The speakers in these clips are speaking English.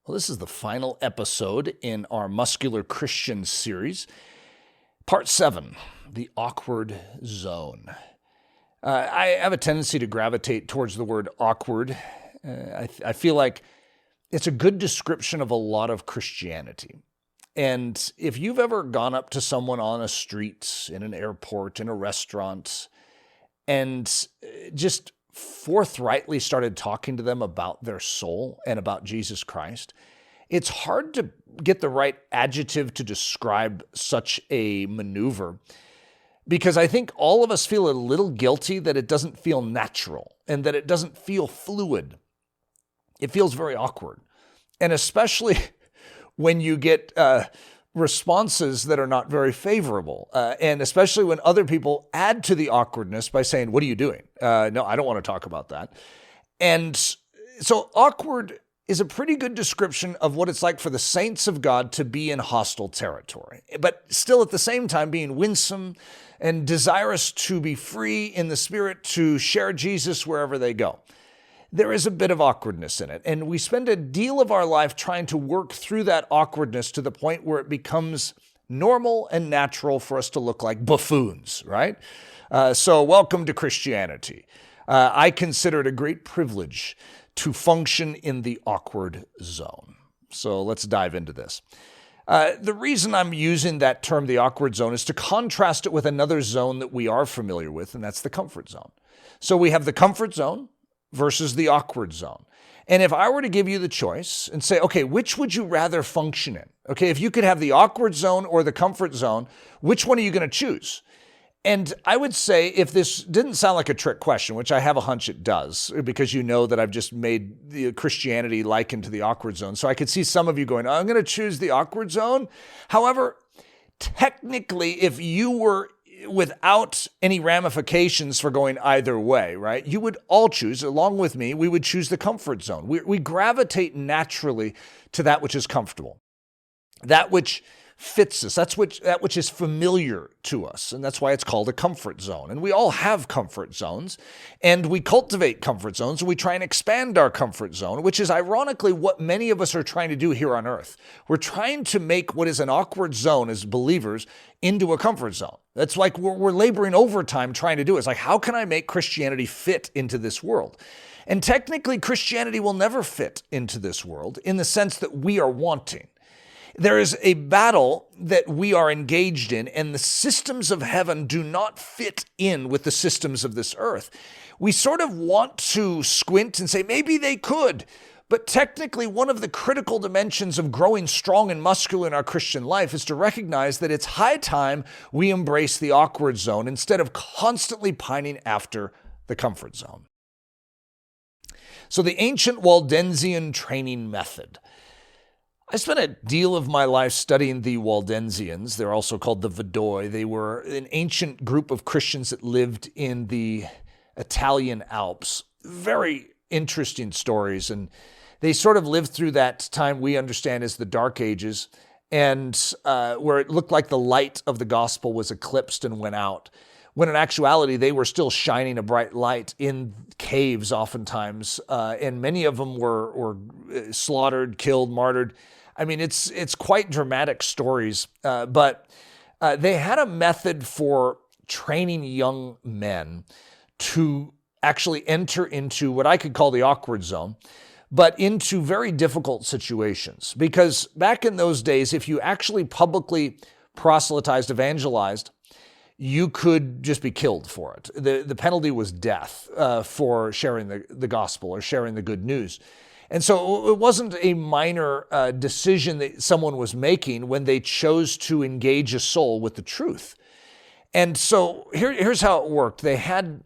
Well, this is the final episode in our Muscular Christian series, Part 7, the awkward zone. I have a tendency to gravitate towards the word awkward. I feel like it's a good description of a lot of Christianity. And if you've ever gone up to someone on a street, in an airport, in a restaurant, and just forthrightly started talking to them about their soul and about Jesus Christ, it's hard to get the right adjective to describe such a maneuver, because I think all of us feel a little guilty that it doesn't feel natural and that it doesn't feel fluid. It feels very awkward. And especially when you get responses that are not very favorable, and especially when other people add to the awkwardness by saying, "What are you doing?" No, I don't want to talk about that. And so awkward is a pretty good description of what it's like for the saints of God to be in hostile territory, but still at the same time being winsome and desirous to be free in the Spirit to share Jesus wherever they go. There is a bit of awkwardness in it, and we spend a deal of our life trying to work through that awkwardness to the point where it becomes normal and natural for us to look like buffoons, right? So welcome to Christianity. I consider it a great privilege to function in the awkward zone. So let's dive into this. The reason I'm using that term, the awkward zone, is to contrast it with another zone that we are familiar with, and that's the comfort zone. So we have the comfort zone versus the awkward zone. And if I were to give you the choice and say, okay, which would you rather function in? Okay, if you could have the awkward zone or the comfort zone, which one are you going to choose? And I would say, if this didn't sound like a trick question, which I have a hunch it does, because you know that I've just made the Christianity likened to the awkward zone. So I could see some of you going, I'm going to choose the awkward zone. However, technically, if you were without any ramifications for going either way, right? You would all choose, along with me, we would choose the comfort zone. We gravitate naturally to that which is comfortable, that which fits us, that which is familiar to us. And that's why it's called a comfort zone. And we all have comfort zones, and we cultivate comfort zones, and we try and expand our comfort zone, which is ironically what many of us are trying to do here on earth. We're trying to make what is an awkward zone as believers into a comfort zone. That's like we're laboring overtime trying to do it. It's like, how can I make Christianity fit into this world? And technically, Christianity will never fit into this world in the sense that we are wanting. There is a battle that we are engaged in, and the systems of heaven do not fit in with the systems of this earth. We sort of want to squint and say, maybe they could. But technically, one of the critical dimensions of growing strong and muscular in our Christian life is to recognize that it's high time we embrace the awkward zone instead of constantly pining after the comfort zone. So the ancient Waldensian training method. I spent a deal of my life studying the Waldensians. They're also called the Vadoi. They were an ancient group of Christians that lived in the Italian Alps. Very interesting stories, and they sort of lived through that time we understand as the Dark Ages, and where it looked like the light of the gospel was eclipsed and went out, when in actuality they were still shining a bright light in caves oftentimes, and many of them were slaughtered, killed, martyred. I mean, it's quite dramatic stories, but they had a method for training young men to actually enter into what I could call the awkward zone, but into very difficult situations. Because back in those days, if you actually publicly proselytized, evangelized, you could just be killed for it. The penalty was death for sharing the gospel or sharing the good news. And so it wasn't a minor decision that someone was making when they chose to engage a soul with the truth. And so here's how it worked. They had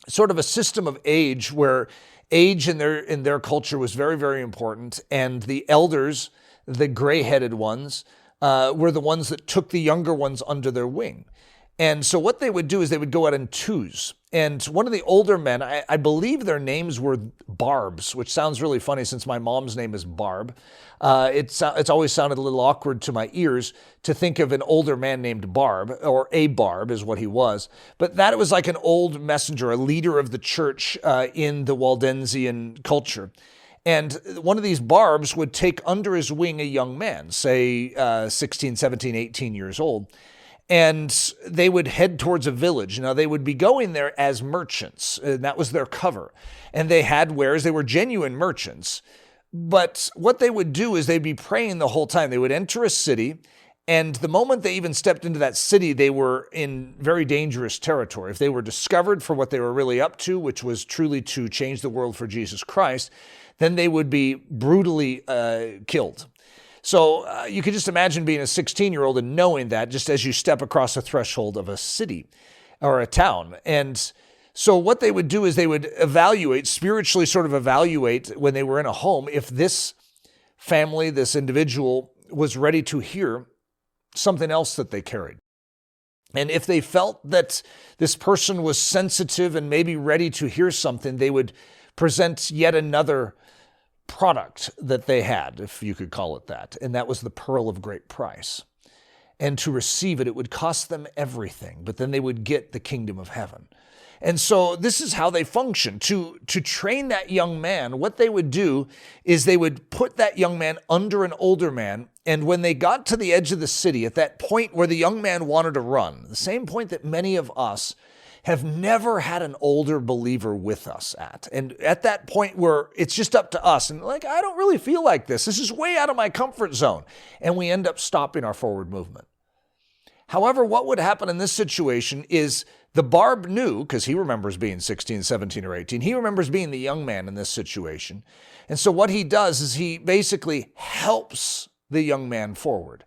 sort of a system of age where age in their culture was very, very important. And the elders, the gray-headed ones, were the ones that took the younger ones under their wing. And so what they would do is they would go out in twos. And one of the older men, I believe their names were Barbs, which sounds really funny since my mom's name is Barb. It's always sounded a little awkward to my ears to think of an older man named Barb, or a Barb is what he was. But that was like an old messenger, a leader of the church in the Waldensian culture. And one of these barbs would take under his wing a young man, say 16, 17, 18 years old, and they would head towards a village. Now, they would be going there as merchants, and that was their cover. And they had wares. They were genuine merchants. But what they would do is they'd be praying the whole time. They would enter a city, and the moment they even stepped into that city, they were in very dangerous territory. If they were discovered for what they were really up to, which was truly to change the world for Jesus Christ, then they would be brutally killed. So you could just imagine being a 16-year-old and knowing that just as you step across the threshold of a city or a town. And so what they would do is they would evaluate, spiritually sort of evaluate when they were in a home, if this family, this individual was ready to hear something else that they carried. And if they felt that this person was sensitive and maybe ready to hear something, they would present yet another product that they had, if you could call it that. And that was the pearl of great price. And to receive it, it would cost them everything, but then they would get the kingdom of heaven. And so this is how they function. To train that young man, what they would do is they would put that young man under an older man. And when they got to the edge of the city, at that point where the young man wanted to run, the same point that many of us have never had an older believer with us at. And at that point where it's just up to us and like, I don't really feel like this. This is way out of my comfort zone. And we end up stopping our forward movement. However, what would happen in this situation is the barb knew, because he remembers being 16, 17, or 18. He remembers being the young man in this situation. And so what he does is he basically helps the young man forward.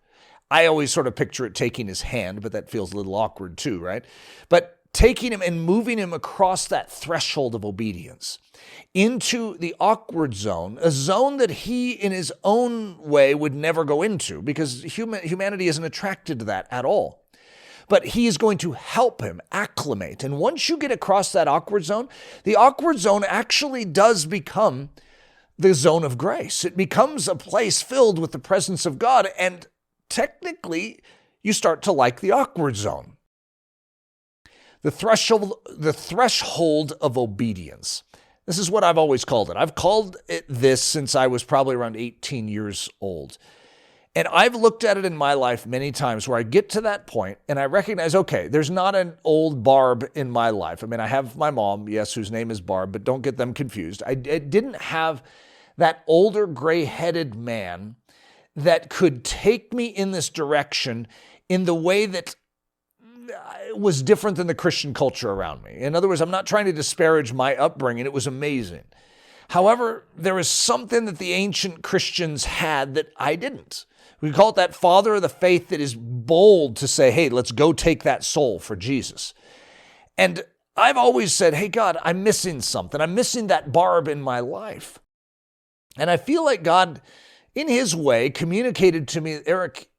I always sort of picture it taking his hand, but that feels a little awkward too, right? But taking him and moving him across that threshold of obedience into the awkward zone, a zone that he in his own way would never go into because humanity isn't attracted to that at all. But he is going to help him acclimate. And once you get across that awkward zone, the awkward zone actually does become the zone of grace. It becomes a place filled with the presence of God. And technically, you start to like the awkward zone. The threshold of obedience. This is what I've always called it. I've called it this since I was probably around 18 years old. And I've looked at it in my life many times where I get to that point and I recognize, okay, there's not an old Barb in my life. I mean, I have my mom, yes, whose name is Barb, but don't get them confused. I didn't have that older gray-headed man that could take me in this direction in the way that was different than the Christian culture around me. In other words, I'm not trying to disparage my upbringing. It was amazing. However, there is something that the ancient Christians had that I didn't. We call it that father of the faith that is bold to say, hey, let's go take that soul for Jesus. And I've always said, hey, God, I'm missing something. I'm missing that Barb in my life. And I feel like God, in his way, communicated to me, Eric,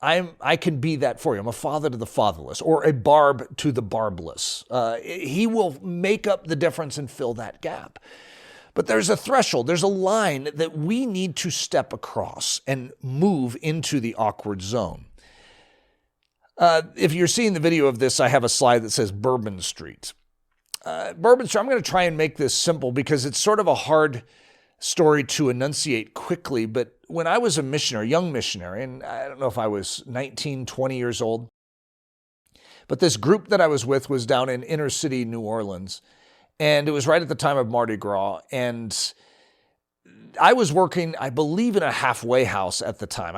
I can be that for you. I'm a father to the fatherless or a Barb to the barbless. He will make up the difference and fill that gap. But there's a threshold, there's a line that we need to step across and move into the awkward zone. If you're seeing the video of this, I have a slide that says Bourbon Street. Bourbon Street, I'm going to try and make this simple because it's sort of a hard story to enunciate quickly. But when I was a missionary, young missionary, and I don't know if I was 19, 20 years old, but this group that I was with was down in inner city New Orleans. And it was right at the time of Mardi Gras. And I was working, I believe, in a halfway house at the time.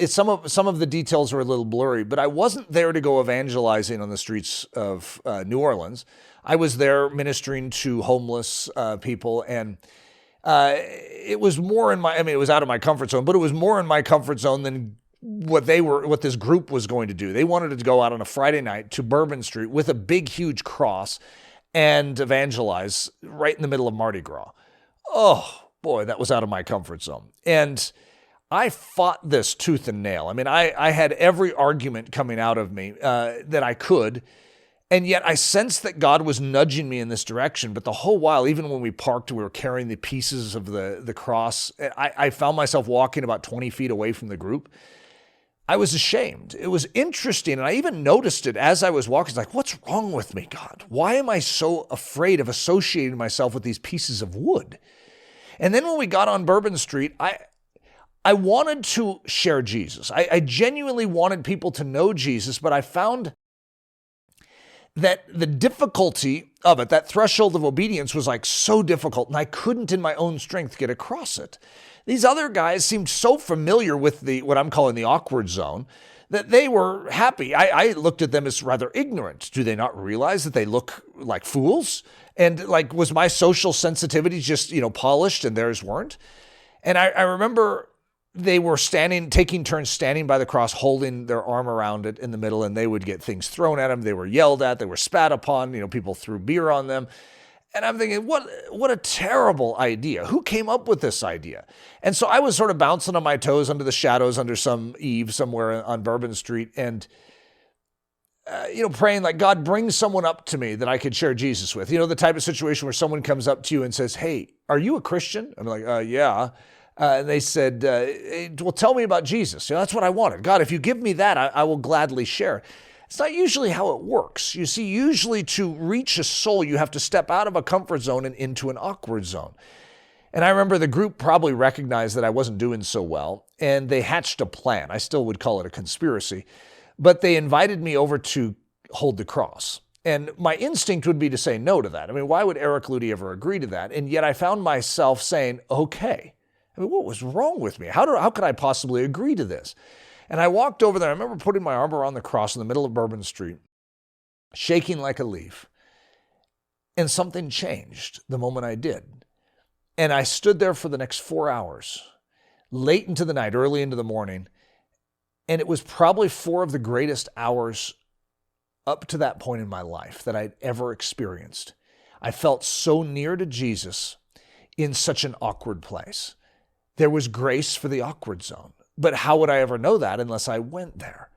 Some of the details are a little blurry, but I wasn't there to go evangelizing on the streets of New Orleans. I was there ministering to homeless people. And it was more it was out of my comfort zone, but it was more in my comfort zone than what this group was going to do. They wanted to go out on a Friday night to Bourbon Street with a big, huge cross and evangelize right in the middle of Mardi Gras. Oh, boy, that was out of my comfort zone. And I fought this tooth and nail. I mean, I had every argument coming out of me that I could, and yet I sensed that God was nudging me in this direction. But the whole while, even when we parked, we were carrying the pieces of the cross. I found myself walking about 20 feet away from the group. I was ashamed. It was interesting, and I even noticed it as I was walking. It's like, what's wrong with me, God? Why am I so afraid of associating myself with these pieces of wood? And then when we got on Bourbon Street, I wanted to share Jesus. I genuinely wanted people to know Jesus, but I found that the difficulty of it, that threshold of obedience was like so difficult, and I couldn't in my own strength get across it. These other guys seemed so familiar with what I'm calling the awkward zone that they were happy. I looked at them as rather ignorant. Do they not realize that they look like fools? And like, was my social sensitivity just, polished and theirs weren't? And I remember they were taking turns standing by the cross, holding their arm around it in the middle, and they would get things thrown at them. They were yelled at. They were spat upon. People threw beer on them. And I'm thinking, what a terrible idea. Who came up with this idea? And so I was sort of bouncing on my toes under the shadows, under some eave somewhere on Bourbon Street, and praying like, God, bring someone up to me that I could share Jesus with. The type of situation where someone comes up to you and says, hey, are you a Christian? I'm like, yeah. And they said, well, tell me about Jesus. That's what I wanted. God, if you give me that, I will gladly share. It's not usually how it works. You see, usually to reach a soul, you have to step out of a comfort zone and into an awkward zone. And I remember the group probably recognized that I wasn't doing so well, and they hatched a plan. I still would call it a conspiracy, but they invited me over to hold the cross. And my instinct would be to say no to that. I mean, why would Eric Ludy ever agree to that? And yet I found myself saying, okay. I mean, what was wrong with me? How could I possibly agree to this? And I walked over there. I remember putting my arm around the cross in the middle of Bourbon Street, shaking like a leaf. And something changed the moment I did. And I stood there for the next 4 hours, late into the night, early into the morning. And it was probably 4 of the greatest hours up to that point in my life that I'd ever experienced. I felt so near to Jesus in such an awkward place. There was grace for the awkward zone. But how would I ever know that unless I went there?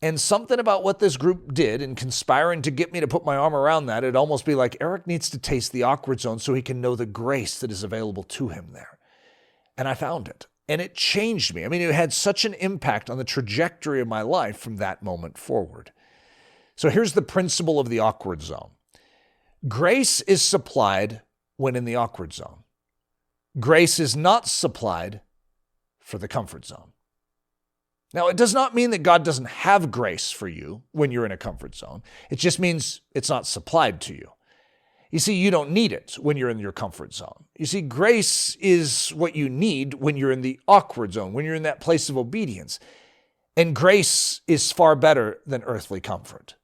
And something about what this group did in conspiring to get me to put my arm around that, it'd almost be like Eric needs to taste the awkward zone so he can know the grace that is available to him there. And I found it. And it changed me. I mean, it had such an impact on the trajectory of my life from that moment forward. So here's the principle of the awkward zone. Grace is supplied when in the awkward zone. Grace is not supplied for the comfort zone. Now, it does not mean that God doesn't have grace for you when you're in a comfort zone. It just means it's not supplied to you. You see, you don't need it when you're in your comfort zone. You see, grace is what you need when you're in the awkward zone, when you're in that place of obedience. And grace is far better than earthly comfort.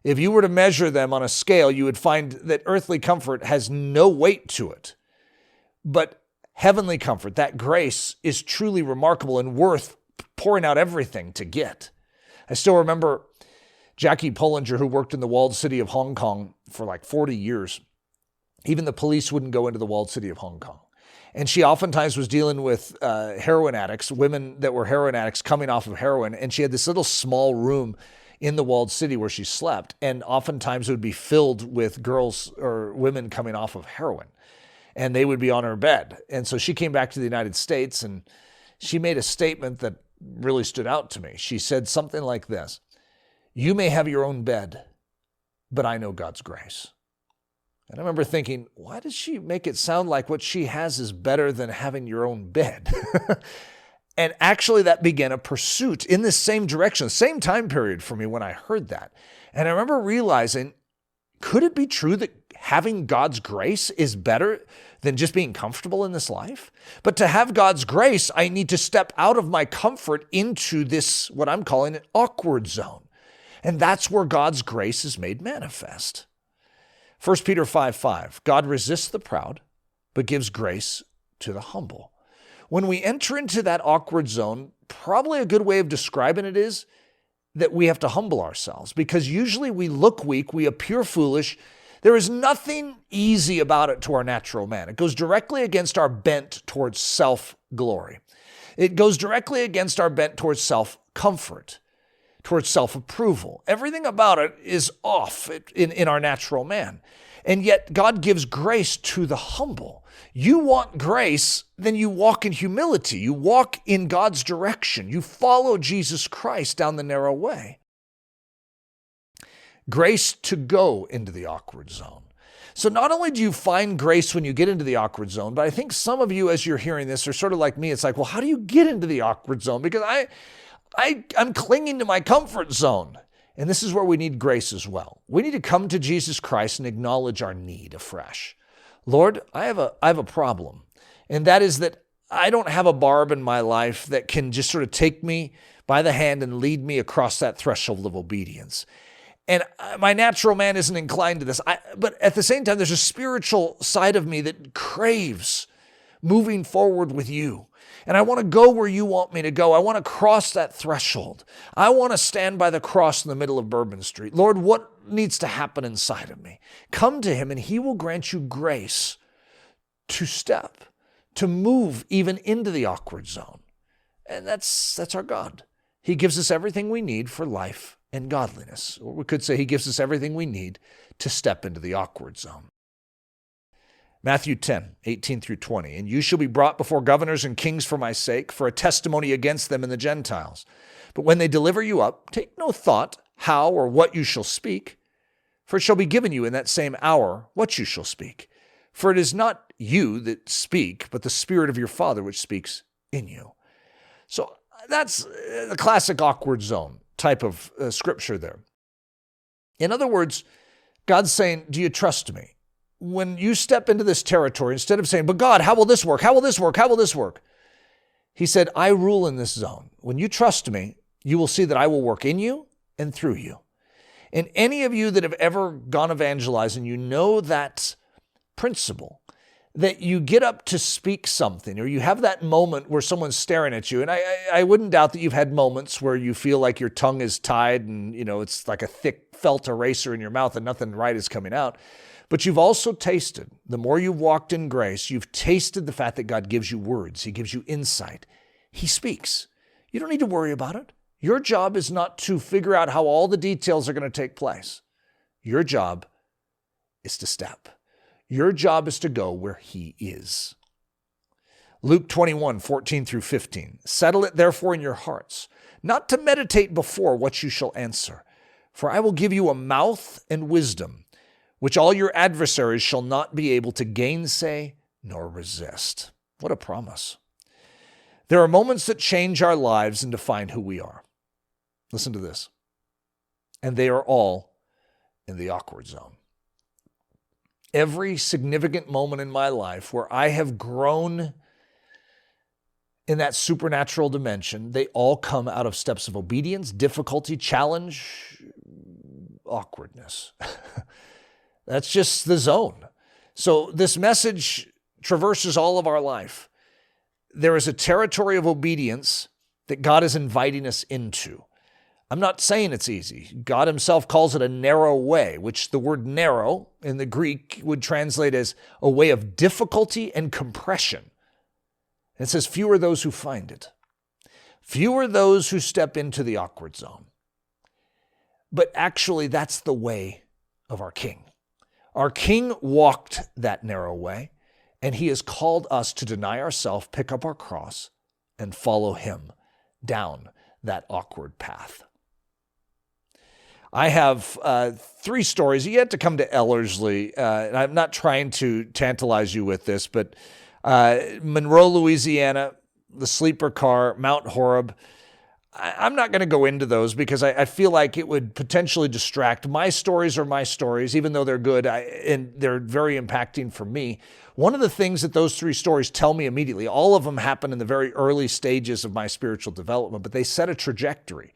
If you were to measure them on a scale, you would find that earthly comfort has no weight to it. But heavenly comfort, that grace, is truly remarkable and worth pouring out everything to get. I still remember Jackie Pullinger, who worked in the walled city of Hong Kong for like 40 years. Even the police wouldn't go into the walled city of Hong Kong. And she oftentimes was dealing with heroin addicts, women that were heroin addicts coming off of heroin. And she had this little small room in the walled city where she slept. And oftentimes it would be filled with girls or women coming off of heroin. And they would be on her bed. And so she came back to the United States and she made a statement that really stood out to me. She said something like this: "You may have your own bed, but I know God's grace." And I remember thinking, why does she make it sound like what she has is better than having your own bed? And actually that began a pursuit in this same direction, same time period for me when I heard that. And I remember realizing, could it be true that having God's grace is better than just being comfortable in this life? But to have God's grace, I need to step out of my comfort into this, what I'm calling an awkward zone. And that's where God's grace is made manifest. 1 Peter 5:5, God resists the proud, but gives grace to the humble. When we enter into that awkward zone, probably a good way of describing it is that we have to humble ourselves, because usually we look weak, we appear foolish. There is nothing easy about it to our natural man. It goes directly against our bent towards self-glory. It goes directly against our bent towards self-comfort, towards self-approval. Everything about it is off in our natural man. And yet God gives grace to the humble. You want grace, then you walk in humility. You walk in God's direction. You follow Jesus Christ down the narrow way. Grace to go into the awkward zone. So not only do you find grace when you get into the awkward zone, but I think some of you, as you're hearing this, are sort of like me. It's like, well, how do you get into the awkward zone? Because I'm clinging to my comfort zone. And this is where we need grace as well. We need to come to Jesus Christ and acknowledge our need afresh. Lord, I have a problem. And that is that I don't have a Barb in my life that can just sort of take me by the hand and lead me across that threshold of obedience. And my natural man isn't inclined to this. But at the same time, there's a spiritual side of me that craves moving forward with you. And I want to go where you want me to go. I want to cross that threshold. I want to stand by the cross in the middle of Bourbon Street. Lord, what needs to happen inside of me? Come to him and he will grant you grace to step, to move even into the awkward zone. And that's our God. He gives us everything we need for life and godliness. Or we could say he gives us everything we need to step into the awkward zone. Matthew 10, 18 through 20. And you shall be brought before governors and kings for my sake, for a testimony against them and the Gentiles. But when they deliver you up, take no thought how or what you shall speak, for it shall be given you in that same hour what you shall speak. For it is not you that speak, but the Spirit of your Father which speaks in you. So that's the classic awkward zone type of scripture there. In other words, God's saying, do you trust me? When you step into this territory, instead of saying, but God, how will this work? How will this work? How will this work? He said, I rule in this zone. When you trust me, you will see that I will work in you and through you. And any of you that have ever gone evangelizing, you know that principle, that you get up to speak something, or you have that moment where someone's staring at you. And I wouldn't doubt that you've had moments where you feel like your tongue is tied and, it's like a thick felt eraser in your mouth and nothing right is coming out. But you've also tasted, the more you've walked in grace, you've tasted the fact that God gives you words. He gives you insight. He speaks. You don't need to worry about it. Your job is not to figure out how all the details are going to take place. Your job is to step. Your job is to go where he is. Luke 21, 14 through 15. Settle it therefore in your hearts, not to meditate before what you shall answer. For I will give you a mouth and wisdom, which all your adversaries shall not be able to gainsay nor resist. What a promise. There are moments that change our lives and define who we are. Listen to this. And they are all in the awkward zone. Every significant moment in my life where I have grown in that supernatural dimension, they all come out of steps of obedience, difficulty, challenge, awkwardness. That's just the zone. So this message traverses all of our life. There is a territory of obedience that God is inviting us into. I'm not saying it's easy. God himself calls it a narrow way, which the word narrow in the Greek would translate as a way of difficulty and compression. And it says, few are those who find it. Few are those who step into the awkward zone. But actually, that's the way of our King. Our King walked that narrow way, and he has called us to deny ourselves, pick up our cross, and follow him down that awkward path. I have 3 stories yet to come to Ellerslie. And I'm not trying to tantalize you with this, but Monroe, Louisiana, the sleeper car, Mount Horeb. I'm not going to go into those because I feel like it would potentially distract. My stories are my stories, even though they're good and they're very impacting for me. One of the things that those 3 stories tell me immediately, all of them happen in the very early stages of my spiritual development, but they set a trajectory.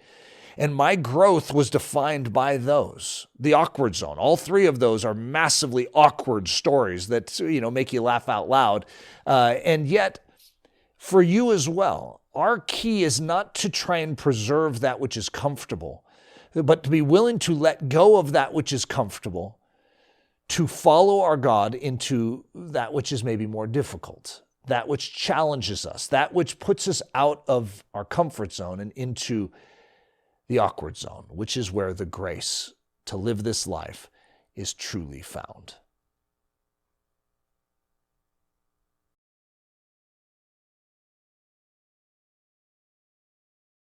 And my growth was defined by those. The awkward zone. All 3 of those are massively awkward stories that, make you laugh out loud. And yet, for you as well, our key is not to try and preserve that which is comfortable, but to be willing to let go of that which is comfortable, to follow our God into that which is maybe more difficult, that which challenges us, that which puts us out of our comfort zone and into the awkward zone, which is where the grace to live this life is truly found.